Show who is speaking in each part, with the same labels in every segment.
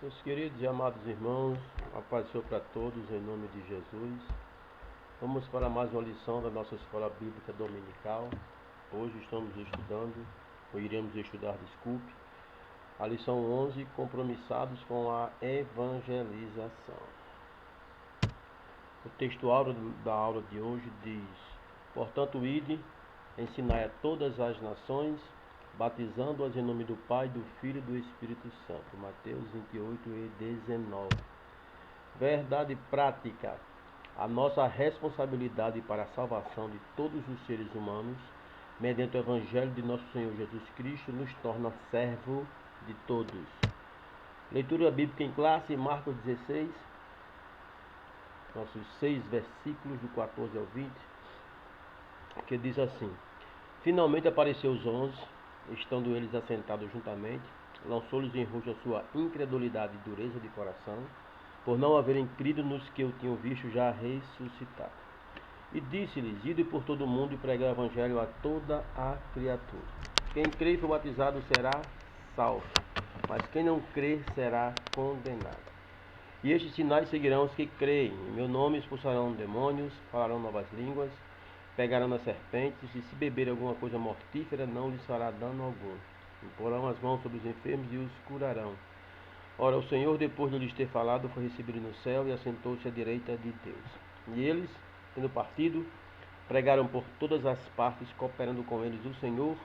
Speaker 1: Meus queridos e amados irmãos, a paz do Senhor para todos, em nome de Jesus. Vamos para mais uma lição da nossa Escola Bíblica Dominical. Hoje estamos estudando, ou iremos estudar, desculpe, a lição 11, compromissados com a evangelização. O textual da aula de hoje diz: portanto, ide, ensinai a todas as nações, batizando-as em nome do Pai, do Filho e do Espírito Santo. Mateus 28 e 19. Verdade prática. A nossa responsabilidade para a salvação de todos os seres humanos, mediante o Evangelho de nosso Senhor Jesus Cristo, nos torna servo de todos. Leitura bíblica em classe, Marcos 16, nossos 6 versículos, do 14 ao 20, que diz assim: finalmente apareceu os 11, estando eles assentados juntamente, lançou-lhes em rosto a sua incredulidade e dureza de coração, por não haverem crido nos que o tinham visto já ressuscitado. E disse-lhes: ide por todo o mundo e pregai o evangelho a toda a criatura. Quem crê e for batizado será salvo, mas quem não crer será condenado. E estes sinais seguirão os que creem. Em meu nome expulsarão demônios, falarão novas línguas, pegarão nas serpentes, e se beber alguma coisa mortífera não lhes fará dano algum. Imporão as mãos sobre os enfermos e os curarão. Ora, o Senhor, depois de lhes ter falado, foi recebido no céu e assentou-se à direita de Deus. E eles, tendo partido, pregaram por todas as partes, cooperando com eles o Senhor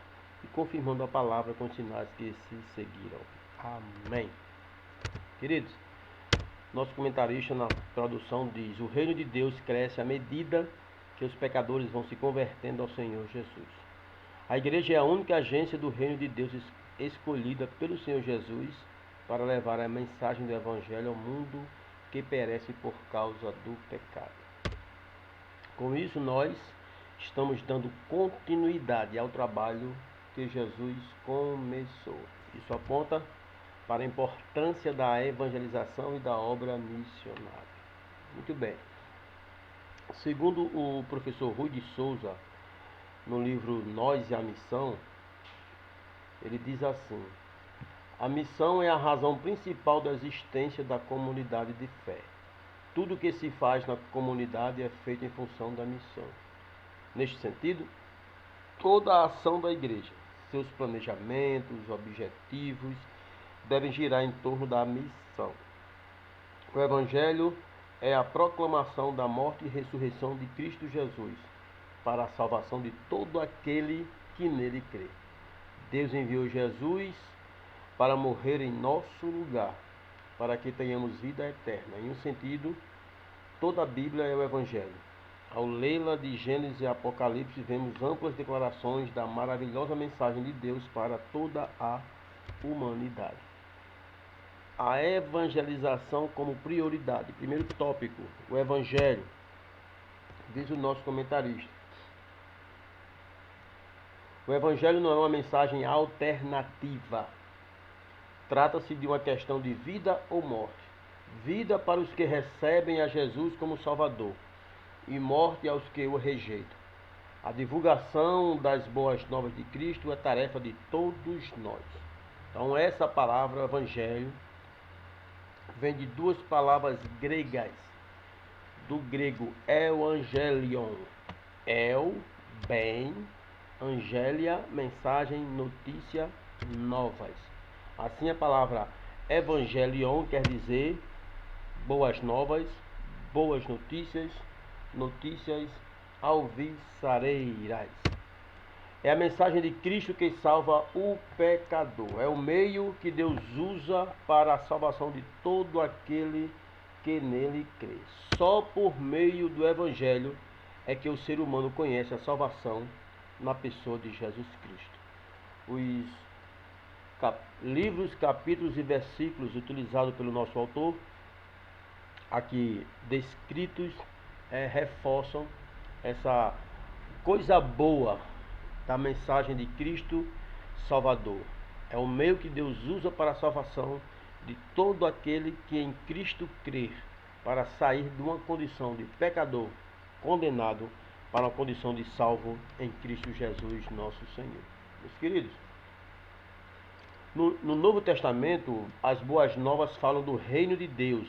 Speaker 1: e confirmando a palavra com os sinais que se seguiram. Amém. Queridos, nosso comentarista na tradução diz: o reino de Deus cresce à medida que os pecadores vão se convertendo ao Senhor Jesus. A igreja é a única agência do reino de Deus escolhida pelo Senhor Jesus para levar a mensagem do Evangelho ao mundo que perece por causa do pecado. Com isso, nós estamos dando continuidade ao trabalho que Jesus começou. Isso aponta para a importância da evangelização e da obra missionária. Muito bem. Segundo o professor Rui de Souza, no livro Nós e a Missão, ele diz assim: a missão é a razão principal da existência da comunidade de fé. Tudo o que se faz na comunidade é feito em função da missão. Neste sentido, toda a ação da igreja, seus planejamentos, objetivos, devem girar em torno da missão. O Evangelho é a proclamação da morte e ressurreição de Cristo Jesus para a salvação de todo aquele que nele crê. Deus enviou Jesus para morrer em nosso lugar, para que tenhamos vida eterna. Em um sentido, toda a Bíblia é o Evangelho. Ao lê-la de Gênesis e Apocalipse, vemos amplas declarações da maravilhosa mensagem de Deus para toda a humanidade. A evangelização como prioridade. Primeiro tópico, o Evangelho. Diz o nosso comentarista: o Evangelho não é uma mensagem alternativa. Trata-se de uma questão de vida ou morte. Vida para os que recebem a Jesus como Salvador, e morte aos que o rejeitam. A divulgação das boas novas de Cristo é tarefa de todos nós. Então, essa palavra, evangelho, vem de duas palavras gregas, do grego evangelion. El, bem, angelia, mensagem, notícia, novas. Assim, a palavra evangelion quer dizer boas novas, boas notícias, notícias alvissareiras. É a mensagem de Cristo que salva o pecador. É o meio que Deus usa para a salvação de todo aquele que nele crê. Só por meio do Evangelho é que o ser humano conhece a salvação na pessoa de Jesus Cristo. Os livros, capítulos e versículos utilizados pelo nosso autor, aqui descritos, reforçam essa coisa boa da mensagem de Cristo Salvador. É o meio que Deus usa para a salvação de todo aquele que em Cristo crer, para sair de uma condição de pecador condenado para uma condição de salvo em Cristo Jesus, nosso Senhor. Meus queridos, No Novo Testamento, as boas novas falam do reino de Deus,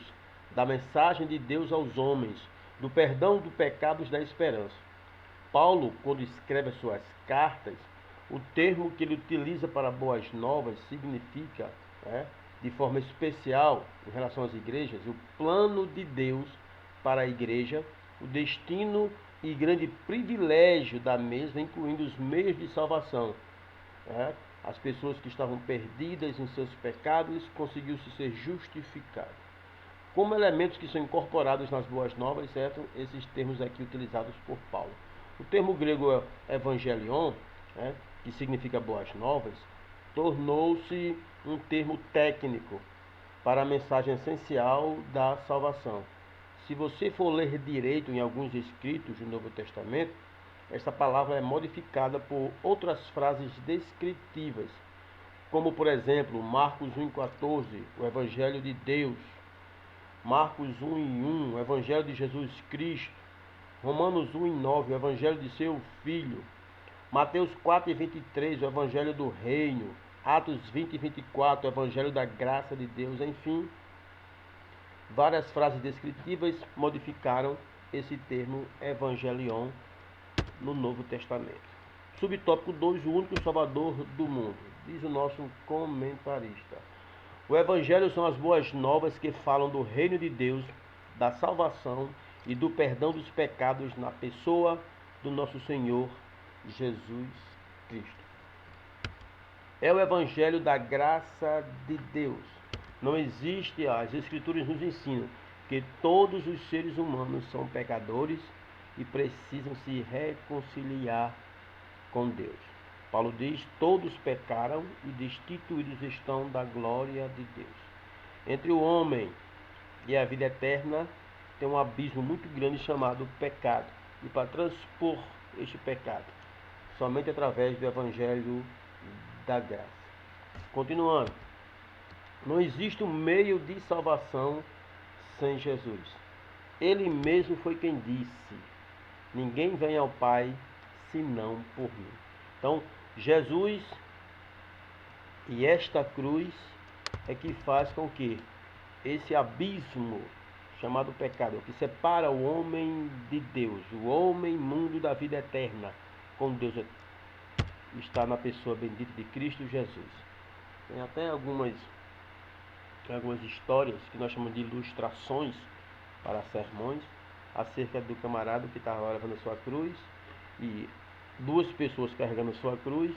Speaker 1: da mensagem de Deus aos homens, do perdão dos pecados, da esperança. Paulo, quando escreve as suas cartas, o termo que ele utiliza para boas novas significa, de forma especial em relação às igrejas, o plano de Deus para a igreja, o destino e grande privilégio da mesma, incluindo os meios de salvação. As pessoas que estavam perdidas em seus pecados conseguiu-se ser justificadas. Como elementos que são incorporados nas boas novas, certo? Esses termos aqui utilizados por Paulo. O termo grego evangelion, que significa boas novas, tornou-se um termo técnico para a mensagem essencial da salvação. Se você for ler direito em alguns escritos do Novo Testamento, essa palavra é modificada por outras frases descritivas, como por exemplo, Marcos 1,14, o Evangelho de Deus, Marcos 1,1, o Evangelho de Jesus Cristo, Romanos 1,9, o Evangelho de seu Filho, Mateus 4,23, o Evangelho do Reino, Atos 20,24, o Evangelho da Graça de Deus, enfim, várias frases descritivas modificaram esse termo Evangelion no Novo Testamento. Subtópico 2, o único Salvador do mundo, diz o nosso comentarista. O Evangelho são as boas novas que falam do reino de Deus, da salvação e do perdão dos pecados na pessoa do nosso Senhor Jesus Cristo. É o Evangelho da graça de Deus. Não existe, as Escrituras nos ensinam que todos os seres humanos são pecadores e precisam se reconciliar com Deus. Paulo diz: todos pecaram e destituídos estão da glória de Deus. Entre o homem e a vida eterna tem um abismo muito grande chamado pecado. E para transpor este pecado, somente através do Evangelho da graça. Continuando, não existe um meio de salvação sem Jesus. Ele mesmo foi quem disse: ninguém vem ao Pai senão por mim. Então, Jesus e esta cruz é que faz com que esse abismo chamado pecado, que separa o homem de Deus, o homem mundo da vida eterna com Deus, está na pessoa bendita de Cristo Jesus. Tem até algumas histórias que nós chamamos de ilustrações para sermões acerca do camarada que estava levando a sua cruz e duas pessoas carregando sua cruz.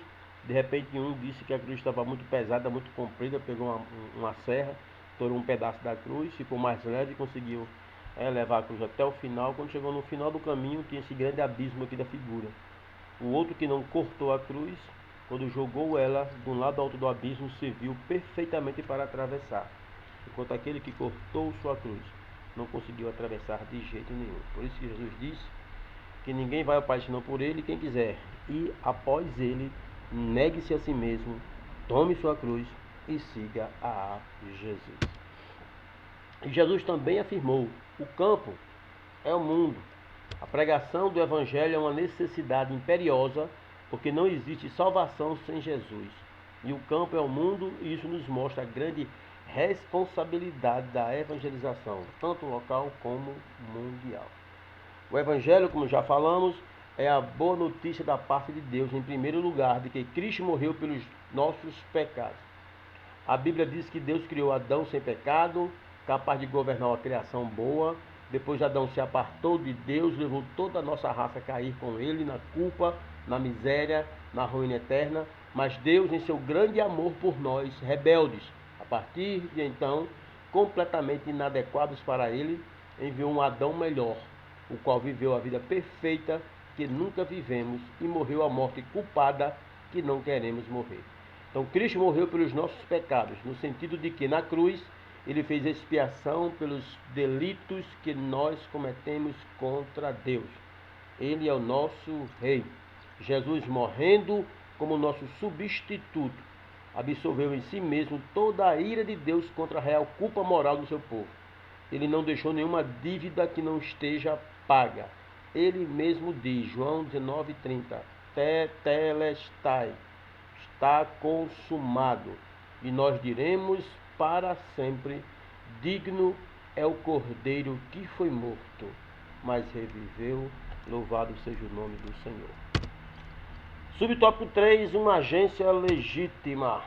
Speaker 1: De repente um disse que a cruz estava muito pesada, muito comprida, pegou uma serra, torou um pedaço da cruz, ficou mais leve e conseguiu levar a cruz até o final. Quando chegou no final do caminho, tinha esse grande abismo aqui da figura. O outro que não cortou a cruz, quando jogou ela de um lado alto do abismo, serviu perfeitamente para atravessar, enquanto aquele que cortou sua cruz não conseguiu atravessar de jeito nenhum. Por isso que Jesus disse que ninguém vai ao Pai senão por ele. Quem quiser ir após ele, negue-se a si mesmo, tome sua cruz e siga a Jesus. E Jesus também afirmou: o campo é o mundo. A pregação do Evangelho é uma necessidade imperiosa, porque não existe salvação sem Jesus. E o campo é o mundo, e isso nos mostra a grande responsabilidade da evangelização, tanto local como mundial. O Evangelho, como já falamos, é a boa notícia da parte de Deus, em primeiro lugar, de que Cristo morreu pelos nossos pecados. A Bíblia diz que Deus criou Adão sem pecado, capaz de governar uma criação boa. Depois Adão se apartou de Deus, levou toda a nossa raça a cair com ele na culpa, na miséria, na ruína eterna. Mas Deus, em seu grande amor por nós, rebeldes, a partir de então, completamente inadequados para ele, enviou um Adão melhor, o qual viveu a vida perfeita que nunca vivemos e morreu a morte culpada que não queremos morrer. Então Cristo morreu pelos nossos pecados, no sentido de que na cruz ele fez expiação pelos delitos que nós cometemos contra Deus. Ele é o nosso rei. Jesus, morrendo como nosso substituto, absorveu em si mesmo toda a ira de Deus contra a real culpa moral do seu povo. Ele não deixou nenhuma dívida que não esteja paga. Ele mesmo diz, João 19:30, tetelestai, está consumado. e nós diremos para sempre: digno é o Cordeiro que foi morto, mas reviveu. Louvado seja o nome do Senhor. Subtópico 3, uma agência legítima.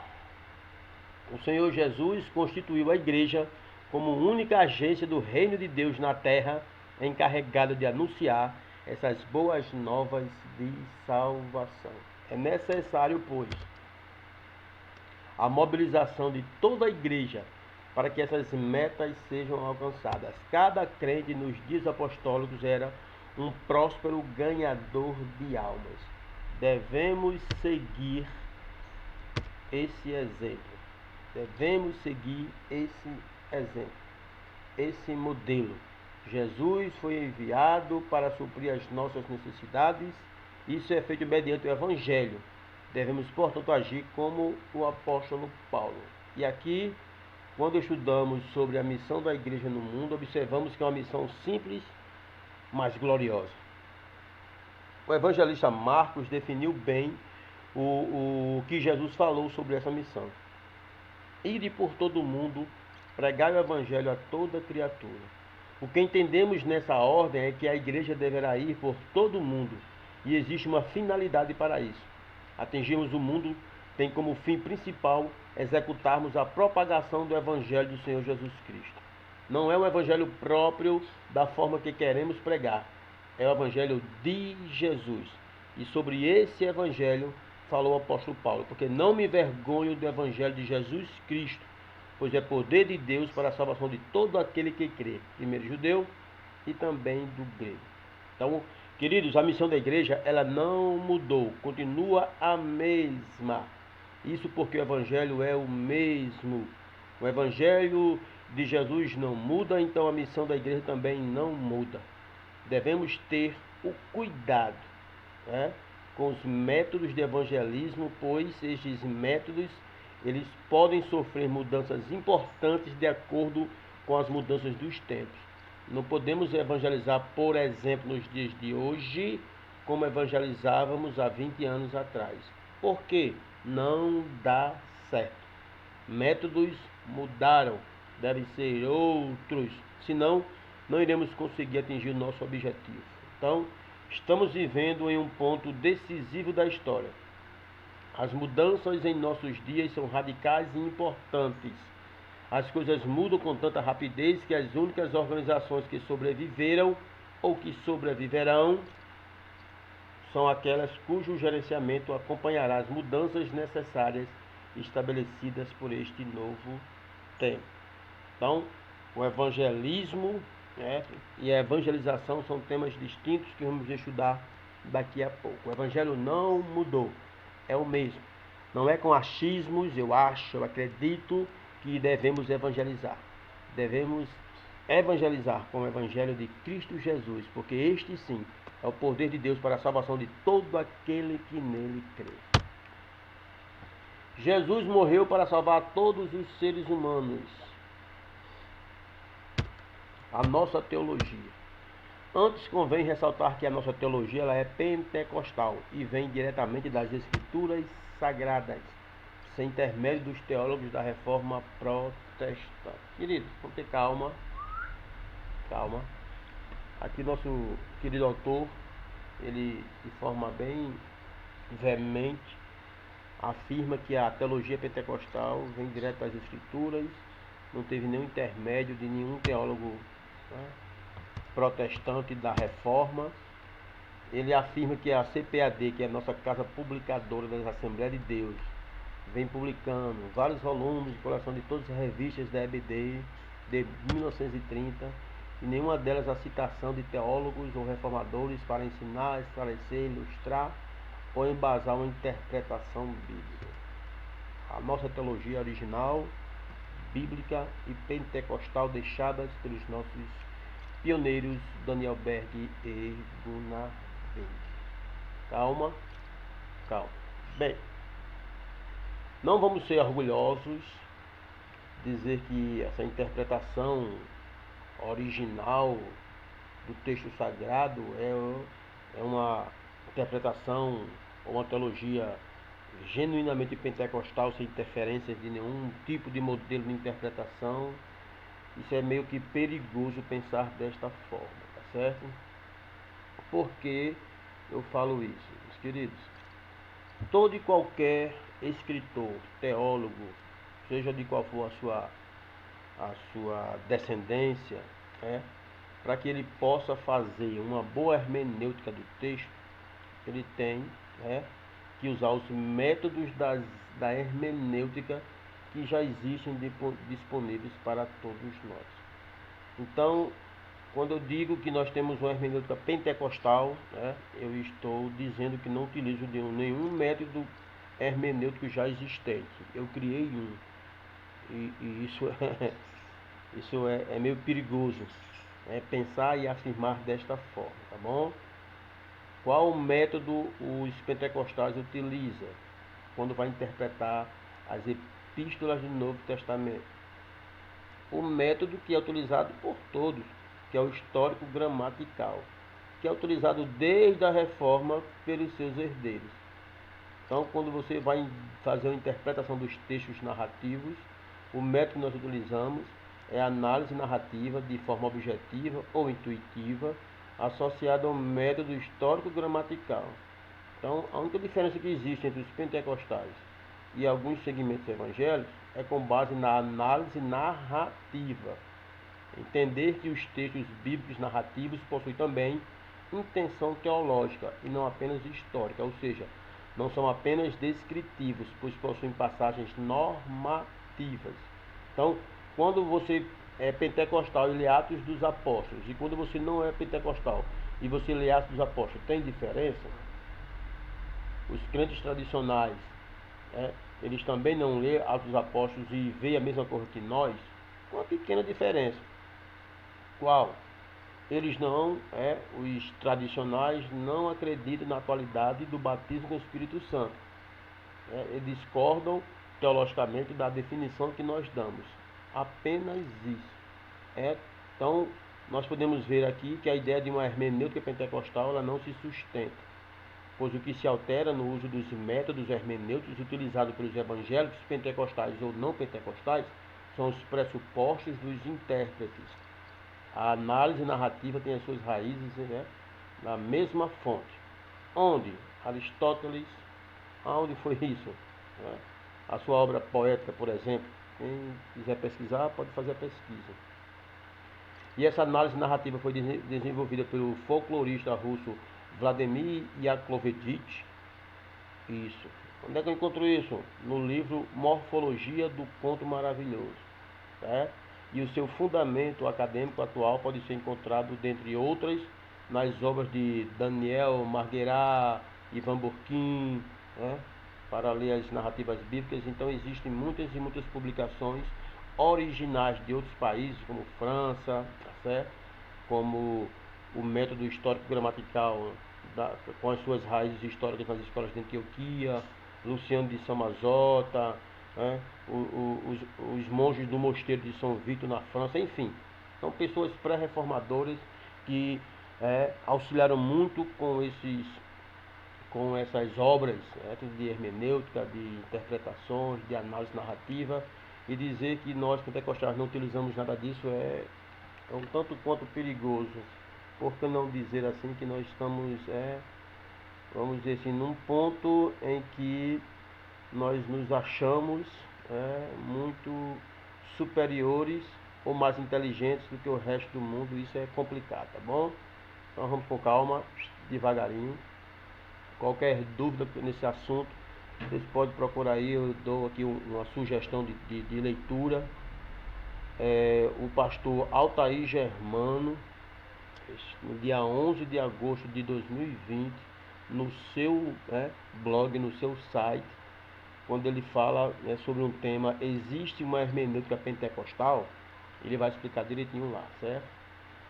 Speaker 1: O Senhor Jesus constituiu a igreja como única agência do reino de Deus na terra, encarregada de anunciar essas boas novas de salvação. É necessário, pois, a mobilização de toda a igreja para que essas metas sejam alcançadas. Cada crente nos dias apostólicos era um próspero ganhador de almas. Devemos seguir esse exemplo. Devemos seguir esse exemplo, esse modelo. Jesus foi enviado para suprir as nossas necessidades. Isso é feito mediante o Evangelho. Devemos, portanto, agir como o apóstolo Paulo. E aqui, quando estudamos sobre a missão da igreja no mundo, observamos que é uma missão simples, mas gloriosa. O evangelista Marcos definiu bem o que Jesus falou sobre essa missão. Ide por todo o mundo, pregai o evangelho a toda criatura. O que entendemos nessa ordem é que a igreja deverá ir por todo o mundo, e existe uma finalidade para isso. Atingirmos o mundo tem como fim principal executarmos a propagação do evangelho do Senhor Jesus Cristo. Não é um evangelho próprio da forma que queremos pregar, é o evangelho de Jesus. E sobre esse evangelho falou o apóstolo Paulo: porque não me envergonho do evangelho de Jesus Cristo, pois é poder de Deus para a salvação de todo aquele que crê, primeiro judeu e também do grego. Então, queridos, a missão da igreja, ela não mudou, continua a mesma. Isso porque o evangelho é o mesmo. O evangelho de Jesus não muda, então a missão da igreja também não muda. Devemos ter o cuidado, né, com os métodos de evangelismo, pois estes métodos eles podem sofrer mudanças importantes de acordo com as mudanças dos tempos. Não podemos evangelizar, por exemplo, nos dias de hoje, como evangelizávamos há 20 anos atrás. Por quê? Não dá certo. Métodos mudaram, devem ser outros, senão não iremos conseguir atingir o nosso objetivo. Então, estamos vivendo em um ponto decisivo da história. As mudanças em nossos dias são radicais e importantes. As coisas mudam com tanta rapidez que as únicas organizações que sobreviveram ou que sobreviverão são aquelas cujo gerenciamento acompanhará as mudanças necessárias estabelecidas por este novo tempo. Então, o evangelismo, né, e a evangelização são temas distintos que vamos estudar daqui a pouco. O evangelho não mudou, é o mesmo. Não é com achismos, eu acho, eu acredito que devemos evangelizar. Devemos evangelizar com o evangelho de Cristo Jesus, porque este sim é o poder de Deus para a salvação de todo aquele que nele crê. Jesus morreu para salvar todos os seres humanos. A nossa teologia. Antes convém ressaltar que a nossa teologia ela é pentecostal e vem diretamente das escrituras sagradas, sem intermédio dos teólogos da reforma protestante. Queridos, vamos ter calma. Calma. Aqui nosso querido autor, ele de forma bem veemente afirma que a teologia pentecostal vem direto das escrituras, não teve nenhum intermédio de nenhum teólogo, né, protestante da reforma. Ele afirma que a CPAD, que é a nossa casa publicadora das Assembleias de Deus, vem publicando vários volumes de coleção de todas as revistas da EBD de 1930, e nenhuma delas a citação de teólogos ou reformadores para ensinar, esclarecer, ilustrar ou embasar uma interpretação bíblica. A nossa teologia original, bíblica e pentecostal deixadas pelos nossos pioneiros Daniel Berg e Gunnar Ving. Calma, calma. Bem, não vamos ser orgulhosos, dizer que essa interpretação original do texto sagrado é uma interpretação ou uma teologia genuinamente pentecostal, sem interferências de nenhum tipo de modelo de interpretação. Isso é meio que perigoso pensar desta forma, tá certo? Por que eu falo isso, meus queridos? Todo e qualquer escritor, teólogo, seja de qual for a sua descendência, para que ele possa fazer uma boa hermenêutica do texto, ele tem que usar os métodos da hermenêutica que já existem disponíveis para todos nós. Então, quando eu digo que nós temos uma hermenêutica pentecostal, eu estou dizendo que não utilizo nenhum método hermenêutico já existente. Eu criei um. E isso é meio perigoso. Pensar e afirmar desta forma, tá bom? Qual método os pentecostais utilizam quando vai interpretar as epístolas do Novo Testamento? O método que é utilizado por todos, que é o histórico gramatical, que é utilizado desde a reforma pelos seus herdeiros. Então, quando você vai fazer uma interpretação dos textos narrativos, o método que nós utilizamos é a análise narrativa de forma objetiva ou intuitiva, associada ao método histórico-gramatical. Então, a única diferença que existe entre os pentecostais e alguns segmentos evangélicos é com base na análise narrativa. Entender que os textos bíblicos narrativos possuem também intenção teológica e não apenas histórica, ou seja, não são apenas descritivos, pois possuem passagens normativas. Então, quando você é pentecostal e lê Atos dos Apóstolos, e quando você não é pentecostal e você lê Atos dos Apóstolos, tem diferença? Os crentes tradicionais, eles também não lê Atos dos Apóstolos e veem a mesma coisa que nós? Uma pequena diferença. Qual? Eles não, os tradicionais não acreditam na atualidade do batismo com o Espírito Santo. Eles discordam teologicamente da definição que nós damos. Apenas isso. Então, nós podemos ver aqui que a ideia de uma hermenêutica pentecostal ela não se sustenta, pois o que se altera no uso dos métodos hermenêuticos utilizados pelos evangélicos, pentecostais ou não pentecostais, são os pressupostos dos intérpretes. A análise narrativa tem as suas raízes na mesma fonte. Onde? Aristóteles. Aonde foi isso? A sua obra poética, por exemplo. Quem quiser pesquisar, pode fazer a pesquisa. E essa análise narrativa foi desenvolvida pelo folclorista russo Vladimir Yakovlevich. Isso. Onde é que eu encontro isso? No livro Morfologia do Conto Maravilhoso. E o seu fundamento acadêmico atual pode ser encontrado, dentre outras, nas obras de Daniel Marguerat, Ivan Burkin, para ler as narrativas bíblicas. Então existem muitas e muitas publicações originais de outros países, como França, certo? Como o método histórico gramatical com as suas raízes históricas nas escolas de Antioquia, Luciano de Samazota, os monges do mosteiro de São Vito na França, enfim. São pessoas pré-reformadoras que auxiliaram muito com essas obras de hermenêutica, de interpretações, de análise narrativa, e dizer que nós pentecostais não utilizamos nada disso é um tanto quanto perigoso. Por que não dizer assim que nós estamos, vamos dizer assim, num ponto em que nós nos achamos muito superiores ou mais inteligentes do que o resto do mundo. Isso é complicado, tá bom? Então vamos com calma, devagarinho. Qualquer dúvida nesse assunto, vocês podem procurar aí, eu dou aqui uma sugestão de leitura. O pastor Altair Germano, no dia 11 de agosto de 2020, no seu blog, no seu site, quando ele fala sobre um tema, existe uma hermenêutica pentecostal, ele vai explicar direitinho lá, certo?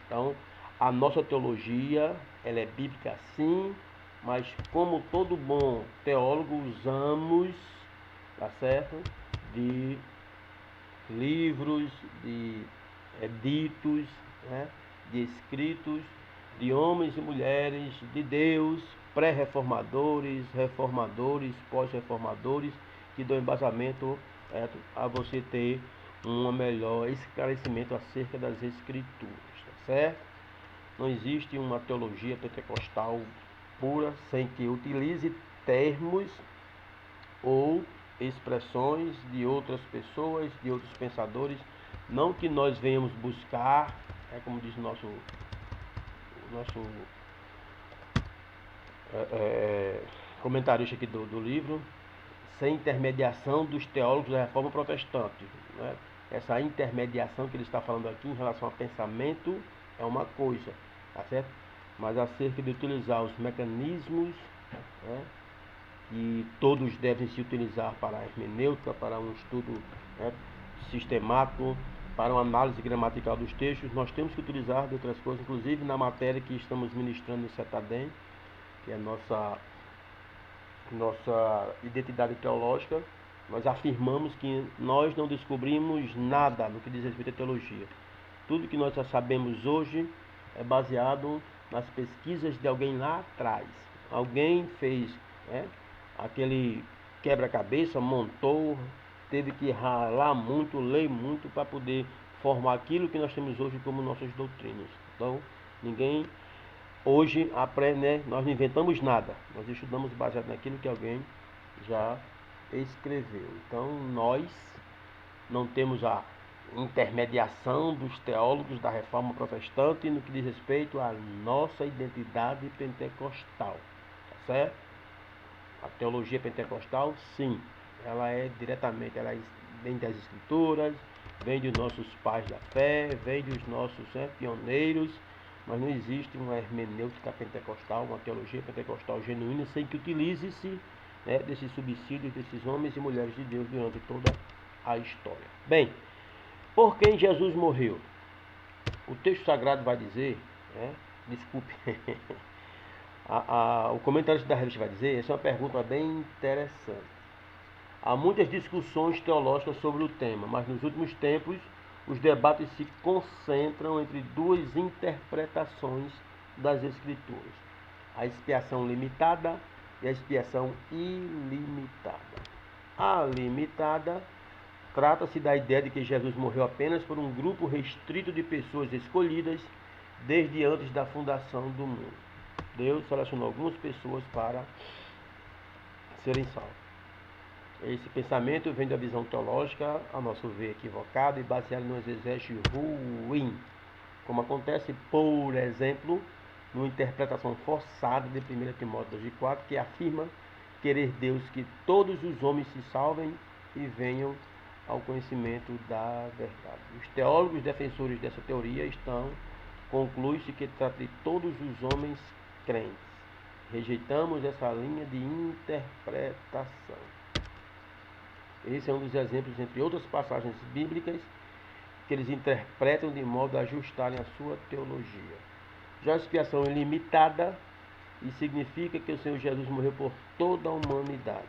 Speaker 1: Então, a nossa teologia, ela é bíblica sim, mas como todo bom teólogo, usamos, tá certo? De livros, de ditos, de escritos, de homens e mulheres, de Deus, pré-reformadores, reformadores, pós-reformadores, que dão embasamento a você ter um melhor esclarecimento acerca das Escrituras, tá certo? Não existe uma teologia pentecostal pura sem que utilize termos ou expressões de outras pessoas, de outros pensadores, não que nós venhamos buscar, como diz o nosso comentarista aqui do livro, sem intermediação dos teólogos da Reforma Protestante, né? Essa intermediação que ele está falando aqui em relação a pensamento é uma coisa, tá certo? Mas acerca de utilizar os mecanismos, né, que todos devem se utilizar para a hermenêutica, para um estudo, né, sistemático, para uma análise gramatical dos textos, nós temos que utilizar de outras coisas, inclusive na matéria que estamos ministrando no CETADEM, que é a nossa identidade teológica. Nós afirmamos que nós não descobrimos nada no que diz respeito à teologia. Tudo que nós já sabemos hoje é baseado nas pesquisas de alguém lá atrás. Alguém fez, né, aquele quebra-cabeça, montou, teve que ralar muito, ler muito para poder formar aquilo que nós temos hoje como nossas doutrinas. Então, ninguém hoje aprende, né? Nós não inventamos nada, nós estudamos baseado naquilo que alguém já escreveu. Então, nós não temos a intermediação dos teólogos da Reforma Protestante no que diz respeito à nossa identidade pentecostal, tá certo? A teologia pentecostal, sim, ela é diretamente, vem das Escrituras, vem dos nossos pais da fé, vem dos nossos pioneiros, mas não existe uma hermenêutica pentecostal, uma teologia pentecostal genuína, sem que utilize-se, né, desses subsídios desses homens e mulheres de Deus durante toda a história. Bem, por quem Jesus morreu? O texto sagrado vai dizer, né, desculpe, o comentarista da revista vai dizer, essa é uma pergunta bem interessante. Há muitas discussões teológicas sobre o tema, mas nos últimos tempos os debates se concentram entre duas interpretações das Escrituras: a expiação limitada e a expiação ilimitada. A limitada trata-se da ideia de que Jesus morreu apenas por um grupo restrito de pessoas escolhidas desde antes da fundação do mundo. Deus selecionou algumas pessoas para serem salvas. Esse pensamento vem da visão teológica, a nosso ver, equivocada e baseado num exegese ruim, como acontece, por exemplo, numa interpretação forçada de 1 Timóteo 2,4, que afirma querer Deus que todos os homens se salvem e venham ao conhecimento da verdade. Os teólogos defensores dessa teoria conclui-se que trata de todos os homens crentes. Rejeitamos essa linha de interpretação. Esse é um dos exemplos, entre outras passagens bíblicas, que eles interpretam de modo a ajustarem a sua teologia. Já a expiação é limitada e significa que o Senhor Jesus morreu por toda a humanidade.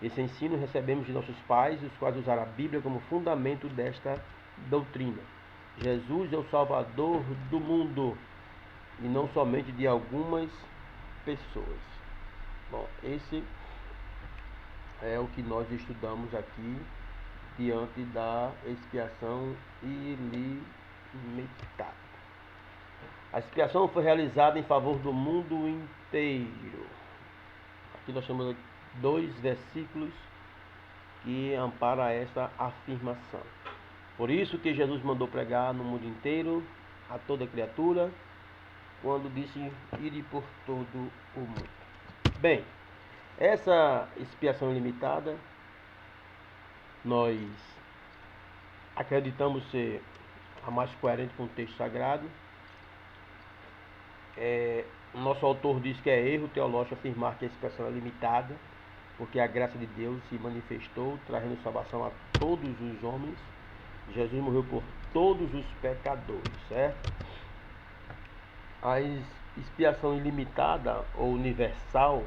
Speaker 1: Esse ensino recebemos de nossos pais, os quais usaram a Bíblia como fundamento desta doutrina. Jesus é o Salvador do mundo e não somente de algumas pessoas. Bom, esse é o que nós estudamos aqui diante da expiação ilimitada. A expiação foi realizada em favor do mundo inteiro. Aqui nós temos 2 versículos que amparam essa afirmação. Por isso que Jesus mandou pregar no mundo inteiro, a toda criatura, quando disse: ide por todo o mundo. Bem, essa expiação ilimitada, nós acreditamos ser a mais coerente com o texto sagrado. O nosso autor diz que é erro teológico afirmar que a expiação é limitada, porque a graça de Deus se manifestou, trazendo salvação a todos os homens. Jesus morreu por todos os pecadores, certo? A expiação ilimitada ou universal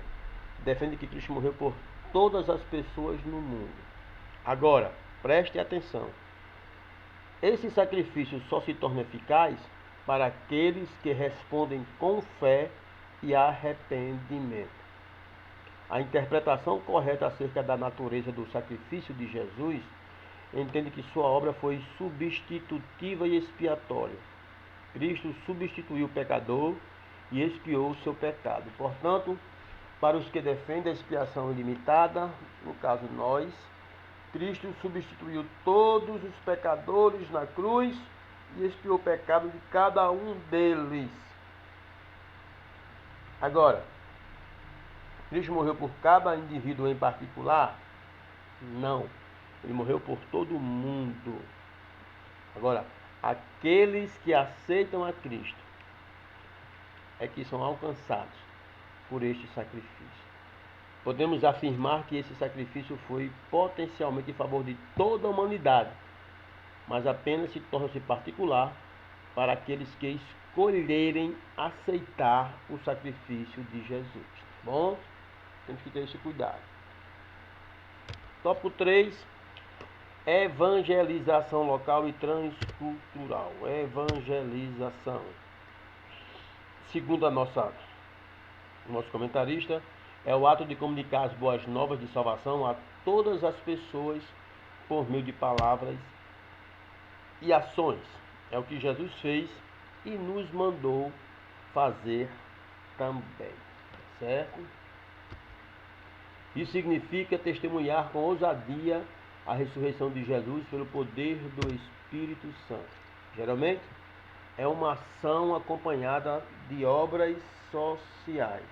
Speaker 1: defende que Cristo morreu por todas as pessoas no mundo. Agora, preste atenção. Esse sacrifício só se torna eficaz para aqueles que respondem com fé e arrependimento. A interpretação correta acerca da natureza do sacrifício de Jesus entende que sua obra foi substitutiva e expiatória. Cristo substituiu o pecador e expiou o seu pecado. Portanto, para os que defendem a expiação ilimitada, no caso nós, Cristo substituiu todos os pecadores na cruz e expiou o pecado de cada um deles. Agora, Cristo morreu por cada indivíduo em particular? Não. Ele morreu por todo mundo. Agora, aqueles que aceitam a Cristo é que são alcançados por este sacrifício. Podemos afirmar que esse sacrifício foi potencialmente em favor de toda a humanidade, mas apenas se torna-se particular para aqueles que escolherem aceitar o sacrifício de Jesus. Tá bom? Temos que ter esse cuidado. Tópico 3. Evangelização local e transcultural. Evangelização. Segundo o nosso comentarista, é o ato de comunicar as boas novas de salvação a todas as pessoas por meio de palavras e ações. É o que Jesus fez e nos mandou fazer também. Certo? Isso significa testemunhar com ousadia a ressurreição de Jesus pelo poder do Espírito Santo. Geralmente, é uma ação acompanhada de obras sociais.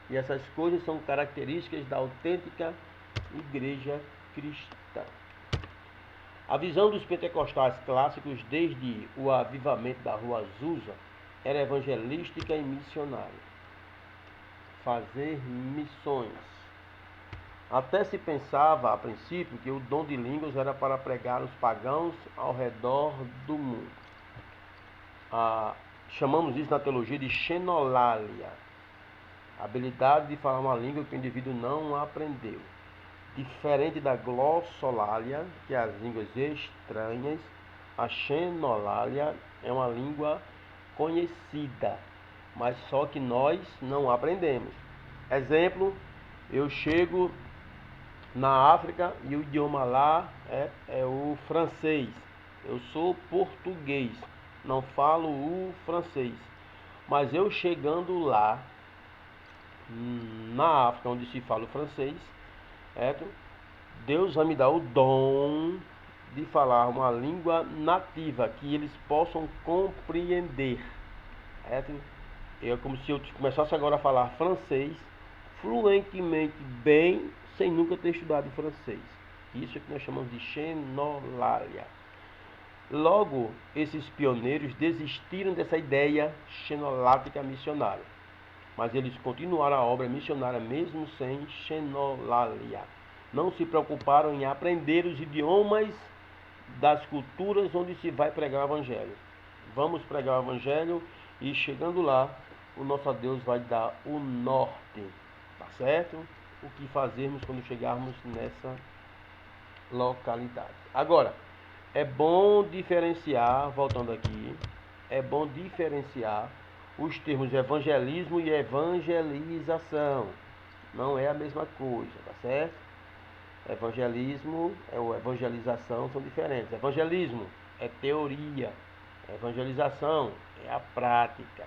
Speaker 1: E essas coisas são características da autêntica igreja cristã. A visão dos pentecostais clássicos desde o avivamento da Rua Azusa era evangelística e missionária. Fazer missões. Até se pensava, a princípio, que o dom de línguas era para pregar os pagãos ao redor do mundo. Chamamos isso na teologia de xenolalia. A habilidade de falar uma língua que o indivíduo não aprendeu. Diferente da glossolalia, que é as línguas estranhas, a xenolalia é uma língua conhecida, mas só que nós não aprendemos. Exemplo, eu chego na África e o idioma lá é o francês. Eu sou português, não falo o francês. Mas eu chegando lá, na África, onde se fala o francês, Deus vai me dar o dom de falar uma língua nativa que eles possam compreender. É como se eu começasse agora a falar francês fluentemente, bem, sem nunca ter estudado francês. Isso é que nós chamamos de xenolalia. Logo, esses pioneiros desistiram dessa ideia xenolática missionária, mas eles continuaram a obra missionária mesmo sem xenolalia. Não se preocuparam em aprender os idiomas das culturas onde se vai pregar o evangelho. Vamos pregar o evangelho e chegando lá, o nosso Deus vai dar o norte, tá certo? O que fazermos quando chegarmos nessa localidade. Agora, é bom diferenciar, voltando aqui, é bom diferenciar os termos evangelismo e evangelização. Não é a mesma coisa, tá certo? Evangelismo ou evangelização são diferentes. Evangelismo é teoria, evangelização é a prática.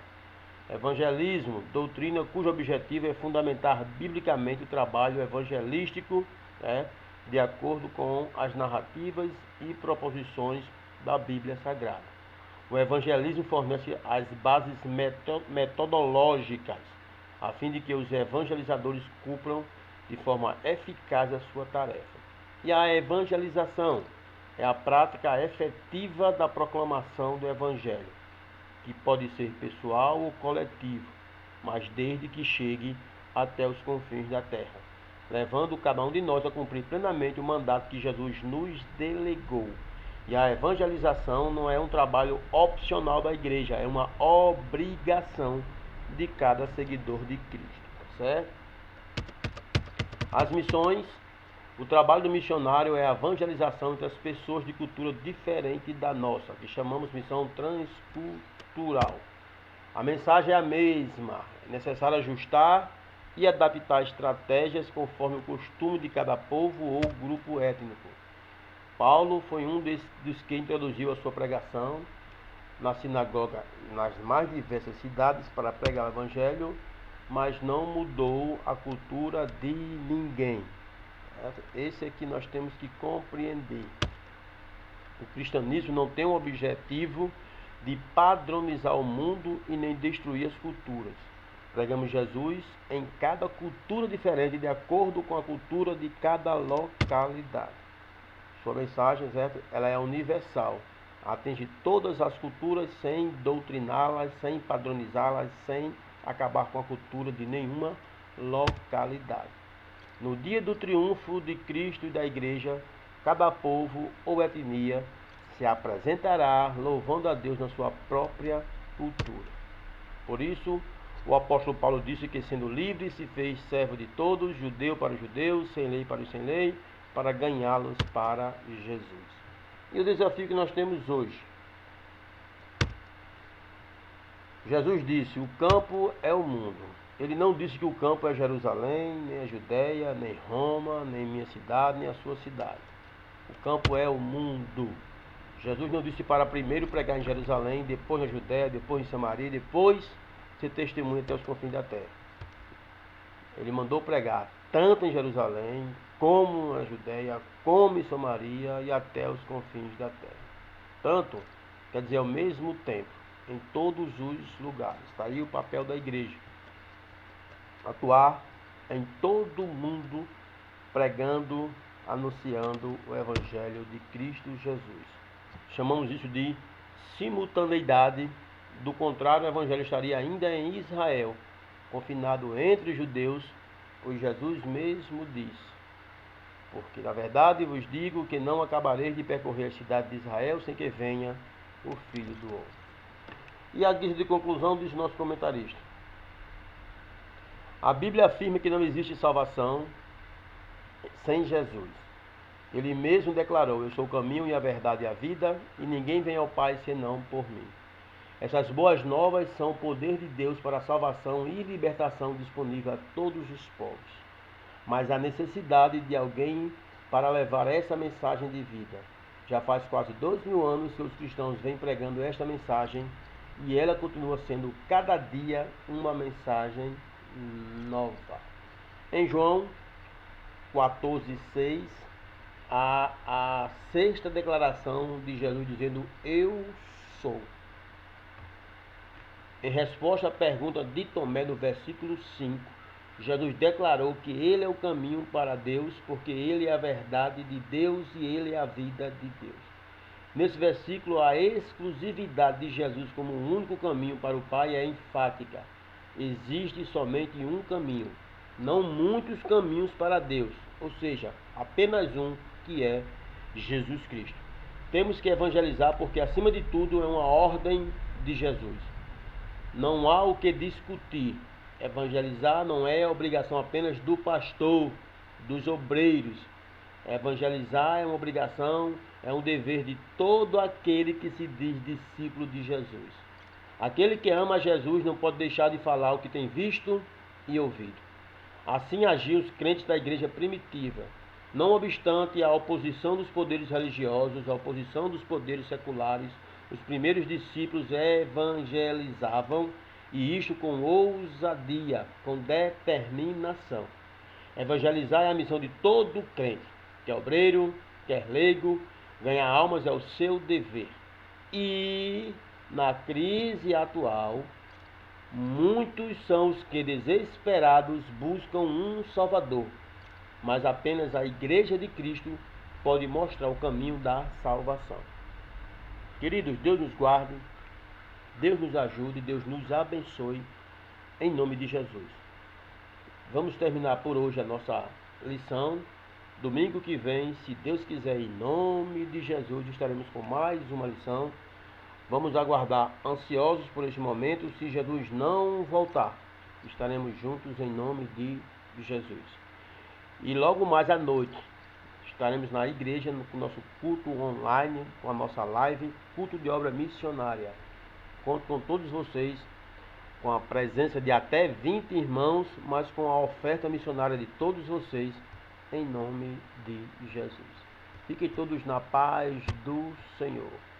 Speaker 1: Evangelismo, doutrina cujo objetivo é fundamentar biblicamente o trabalho evangelístico, de acordo com as narrativas e proposições da Bíblia Sagrada. O evangelismo fornece as bases metodológicas, a fim de que os evangelizadores cumpram de forma eficaz a sua tarefa. E a evangelização é a prática efetiva da proclamação do evangelho, que pode ser pessoal ou coletivo, mas desde que chegue até os confins da terra, levando cada um de nós a cumprir plenamente o mandato que Jesus nos delegou. E a evangelização não é um trabalho opcional da igreja, é uma obrigação de cada seguidor de Cristo, certo? As missões, o trabalho do missionário é a evangelização entre as pessoas de cultura diferente da nossa, que chamamos missão transcultural. A mensagem é a mesma, é necessário ajustar e adaptar estratégias conforme o costume de cada povo ou grupo étnico. Paulo foi um dos que introduziu a sua pregação na sinagoga nas mais diversas cidades para pregar o evangelho, mas não mudou a cultura de ninguém. Esse é que nós temos que compreender. O cristianismo não tem o objetivo de padronizar o mundo e nem destruir as culturas. Pregamos Jesus em cada cultura diferente, de acordo com a cultura de cada localidade. Sua mensagem, certo? Ela é universal, atinge todas as culturas sem doutriná-las, sem padronizá-las, sem acabar com a cultura de nenhuma localidade. No dia do triunfo de Cristo e da Igreja, cada povo ou etnia se apresentará louvando a Deus na sua própria cultura. Por isso, o apóstolo Paulo disse que, sendo livre, se fez servo de todos, judeu para os judeus, sem lei para os sem lei, para ganhá-los para Jesus. E o desafio que nós temos hoje. Jesus disse: o campo é o mundo. Ele não disse que o campo é Jerusalém, nem a Judéia, nem Roma, nem minha cidade, nem a sua cidade. O campo é o mundo. Jesus não disse para primeiro pregar em Jerusalém, depois na Judéia, depois em Samaria, depois ser testemunha até os confins da terra. Ele mandou pregar tanto em Jerusalém, como na Judéia, como em Samaria e até os confins da terra. Tanto, quer dizer, ao mesmo tempo, em todos os lugares. Está aí o papel da igreja. Atuar em todo o mundo, pregando, anunciando o Evangelho de Cristo Jesus. Chamamos isso de simultaneidade. Do contrário, o Evangelho estaria ainda em Israel, confinado entre os judeus, pois Jesus mesmo disse: porque na verdade vos digo que não acabareis de percorrer a cidade de Israel sem que venha o Filho do Homem. E a guisa de conclusão diz nosso comentarista: a Bíblia afirma que não existe salvação sem Jesus. Ele mesmo declarou: eu sou o caminho e a verdade e a vida, e ninguém vem ao Pai senão por mim. Essas boas novas são o poder de Deus para a salvação e libertação disponível a todos os povos. Mas há necessidade de alguém para levar essa mensagem de vida. Já faz quase 2000 anos que os cristãos vêm pregando esta mensagem e ela continua sendo cada dia uma mensagem nova. Em João 14,6, há a sexta declaração de Jesus dizendo: eu sou. Em resposta à pergunta de Tomé no versículo 5, Jesus declarou que ele é o caminho para Deus, porque ele é a verdade de Deus e ele é a vida de Deus. Nesse versículo, a exclusividade de Jesus como o único caminho para o Pai é enfática. Existe somente um caminho, não muitos caminhos para Deus, ou seja, apenas um, que é Jesus Cristo. Temos que evangelizar porque, acima de tudo, é uma ordem de Jesus. Não há o que discutir. Evangelizar não é obrigação apenas do pastor, dos obreiros. Evangelizar é uma obrigação, é um dever de todo aquele que se diz discípulo de Jesus. Aquele que ama Jesus não pode deixar de falar o que tem visto e ouvido. Assim agiam os crentes da igreja primitiva. Não obstante a oposição dos poderes religiosos, a oposição dos poderes seculares, os primeiros discípulos evangelizavam, e isto com ousadia, com determinação. Evangelizar é a missão de todo crente, quer obreiro, quer leigo, ganhar almas é o seu dever. E na crise atual, muitos são os que desesperados buscam um Salvador, mas apenas a Igreja de Cristo pode mostrar o caminho da salvação. Queridos, Deus nos guarde, Deus nos ajude, Deus nos abençoe, em nome de Jesus. Vamos terminar por hoje a nossa lição. Domingo que vem, se Deus quiser, em nome de Jesus, estaremos com mais uma lição. Vamos aguardar ansiosos por este momento. Se Jesus não voltar, estaremos juntos em nome de Jesus. E logo mais à noite, estaremos na igreja com o nosso culto online, com a nossa live, culto de obra missionária. Conto com todos vocês com a presença de até 20 irmãos, mas com a oferta missionária de todos vocês, em nome de Jesus. Fiquem todos na paz do Senhor.